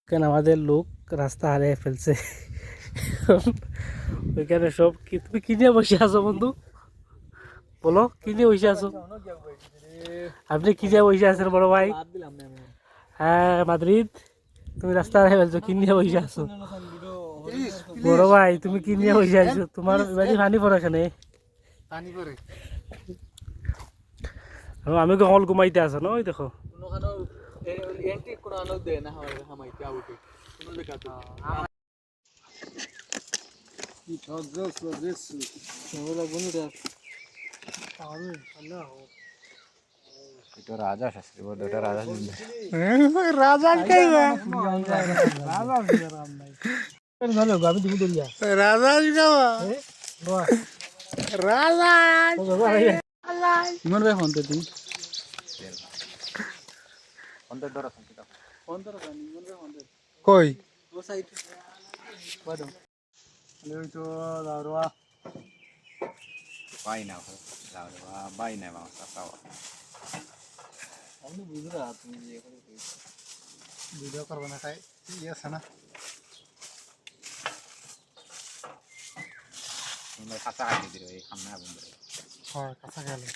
কেন আমাদের লোক রাস্তা হারিয়ে ফেলছে। ওইখানে সব তুমি কি নিয়ে বসে আছো বন্ধু? বলো কি নিয়ে বসে আছো? আপনি কি নিয়ে বসে আছেন বড় ভাই? হ্যাঁ মাদ্রিদ, তুমি রাস্তা হারিয়ে ফেলছো, কি নিয়ে বসে আছো? বড় ভাই তুমি কি নিয়ে বসে আছো? তোমার বাড়ি পানি পড়ে এখানে। আমি কখন ঘুমাইতে আছো না? ওই দেখো এটা রাজা শাস্ত্রী বলে, এটা রাজা রাজা খাইবা রাজা ইমান ভাই ফোন তুই অন্তর ধরা সংকিত কই বাই না বাই না মামা তাও আমি বুঝরা তুমি যে করে ভিডিও করবে না তাই ইয়ে আছে না তুমি কাঁচা কাটি দিও এই খান্না বন্ধ হ্যাঁ কাঁচা গেলে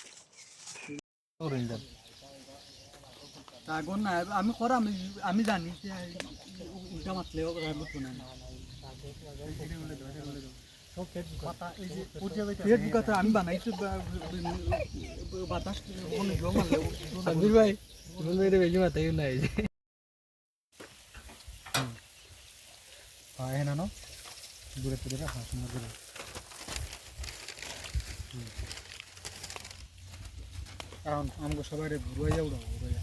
ওরেঞ্জার আগুন না আমি করা আমি জানি যে উল্টা মাতলেও বুঝবো না ফেসবুক আছে আমি বানাইছি বাতাস সাবির ভাই তুমি মেরে বেশি মাথায় নাই হ্যাঁ হ্যাঁ না দূরে দূরে হ্যাঁ সুন্দর করে এখন আমাকে সবাই ঘুরে যাবো ঘুরে যা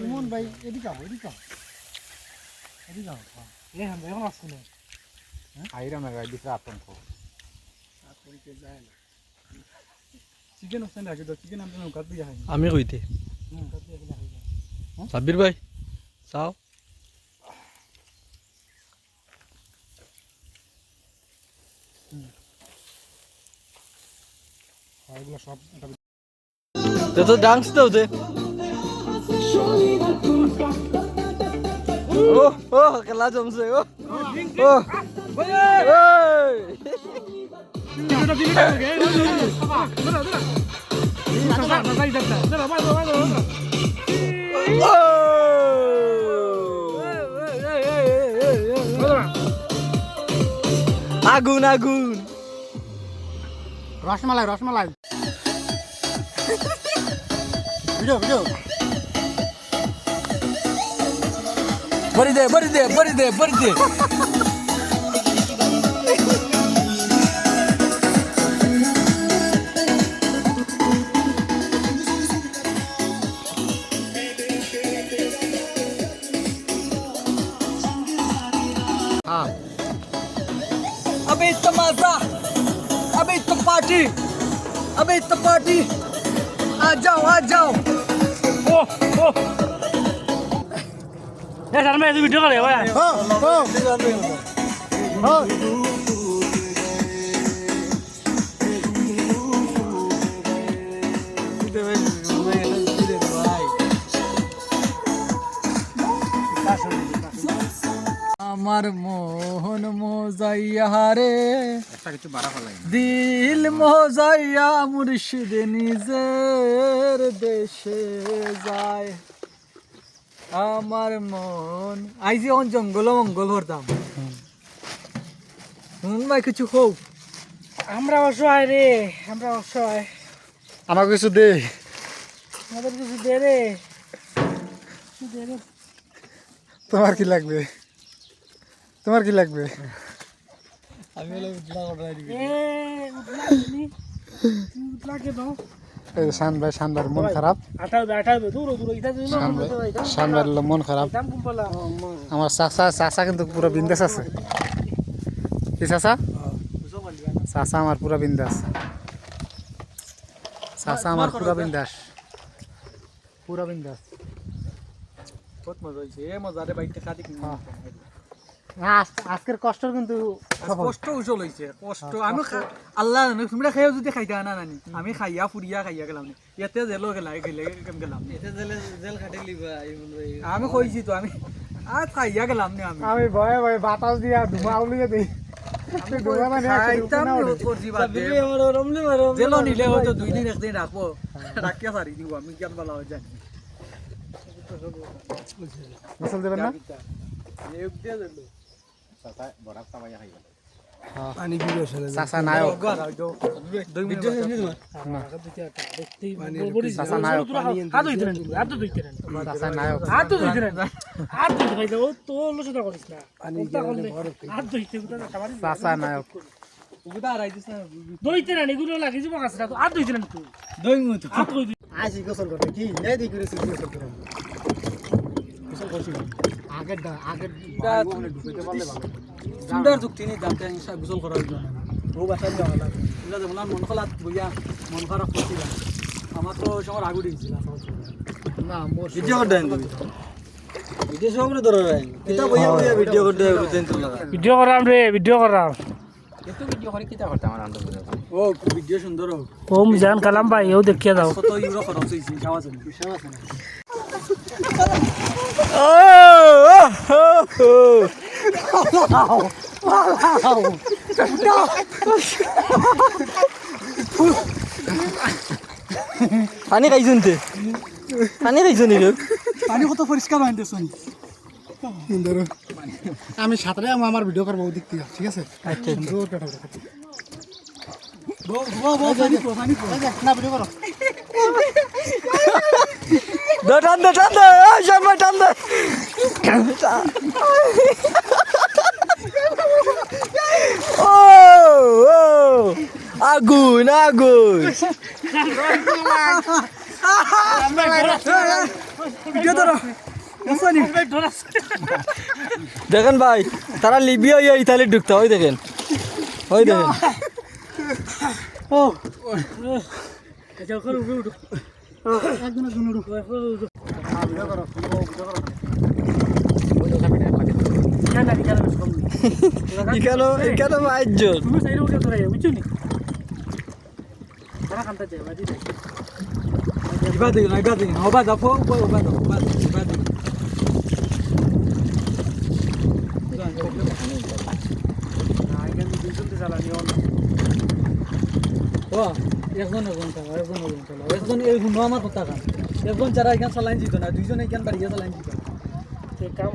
ইমন ভাই এদিকে আও এদিকে আও হ্যাঁ এখন আসছে না আইরা মেগা দিছে আতঙ্ক চিকেন অপশন রাখি তো চিকেন আমরা নৌকা দিয়ে খাই আমি কইতে সাবির ভাই চাও এগুলো সব তো ডান্স দাও দে ও ও খেলা জমছে ও ও আগুন আগুন রসমালাই রসমালাই ভিডিও ভিডিও বড়ি দে বড়ি দে বড়ি দে বড়ি দে अबे इतना मजा अबे इतना पार्टी आ जाओ ओ ओ ये सर मैं वीडियो कर रहा है हां हां हां আমার মোহন মোজাইয়া রে একটা কিছু বাড়া ফেলাই দিল মোজাইয়া মুর্শিদ নিজের দেশে যায় আমার মন আইজি অন জঙ্গল মঙ্গল হরতাম ভাই কিছু হোক আমরা অসহায় রে আমরা অসহায় আমার কিছু দে আমাদের কিছু দে রে তোমার কি লাগবে আমি হলো উঠলা অর্ডার দিবি লাগে দাও এই শানবার মন খারাপ আটাও দূর ইটা শানবার মন খারাপ দাম কম বলা আমার চাচা কিন্তু পুরো বিন্দাস আছে কি চাচা আমার পুরো বিন্দাস আমার পুরো বিন্দাস বহুত মজা হয়েছে মজা রে বাইকটা খাদি আজকের কষ্ট কিন্তু কষ্ট উচল হয়েছে কষ্ট আমি আল্লাহ জানে তোমরা খাইও যদি খাইতা না নানি আমি খাইয়া ফুরিয়া খাইয়া গেলাম নি ইয়াতে জেলও গেলাম গেলাম এতে জেল খাটে লিবা আমি কইছি তো আমি আর খাইয়া গেলাম নি আমি আমি ভয়ে ভয়ে বাতাস দিয়া ধুমা উলিয়ে দিই ধুমা মানে খাইতাম নি করছি বাদ দে জেলও নিলে হয়তো 2 দিন 1 দিন রাখবো রাখিয়া সারি দিব আমি কেন বলা হয় জানি গোসল দেবেন না এক দিয়ে দিল চাচা বরাব চাবাই খাই গেল চাচা নায়ক চাচা নায়ক হাত ধুইতে না হাত ধুইতে না চাচা নায়ক হাত ধুইতে না হাত ধুইতে ভাই ও তো লোচনা করিস না হাত ধুইতে চাচা নায়ক উগদা রাইছিস না ধুইতে না এগুলো লাগি যাব কাছে তো হাত ধুইতে না তুই দই মত হাত ধুই আইসি গোসল করতে কি এই দিক করে গোসল করতে গোসল করছি আগের ঢুকতে পারলে ভালো সুন্দর যুক্তি নি দামতে ইনশা গোসল করার জন্য ও বাসায় যাওয়া লাগে এটা যেমন মন খোলা বইয়া মন খারাপ করছিল আমার তো সময় আগু দিয়েছিল না মোর ভিডিও করতে দিবি ভিডিও সব করে ধরে রাখ কিতা বইয়া বইয়া ভিডিও করতে রুতেন তো লাগা ভিডিও করাম রে ভিডিও করাম কিন্তু ভিডিও করে কিটা করতে আমার আনন্দ করে ও ভিডিও সুন্দর হোক ও মিজান কালাম ভাই ও দেখিয়ে দাও কত ইউরো খরচ হইছে খাওয়া জন্য পানি খাইছুন তে পানি খাইছুন নি পানি কত পরিষ্কার হয় দেখুন আমি সাঁতারে আমার ভিডিও করবো ওদিক থেকে ঠিক আছে আচ্ছা সুন্দর কাটা না ভিডিও করো টান দে সময় টান দে ও আগুন আগুন ভিডিও ধরো দেখেন ভাই তারা লিবিয়া ইয়া ইতালি ঢুকতে ওই দেখেন ও আচ্ছা করো উঠো একদিনের জন্য ঢুকো ভিডিও করো এখানে মাইজন তুমি সাইড উঠে ধরে বুঝছো নি তারা কান্তা যায় বাদি যায় ইবাদি হবা দাফো হবা একজন এই গুণ আমার কথা কান একজন যারা এখানে চালাইন দিত না দুইজন এখানে বাড়ি চালাইন দিত কাম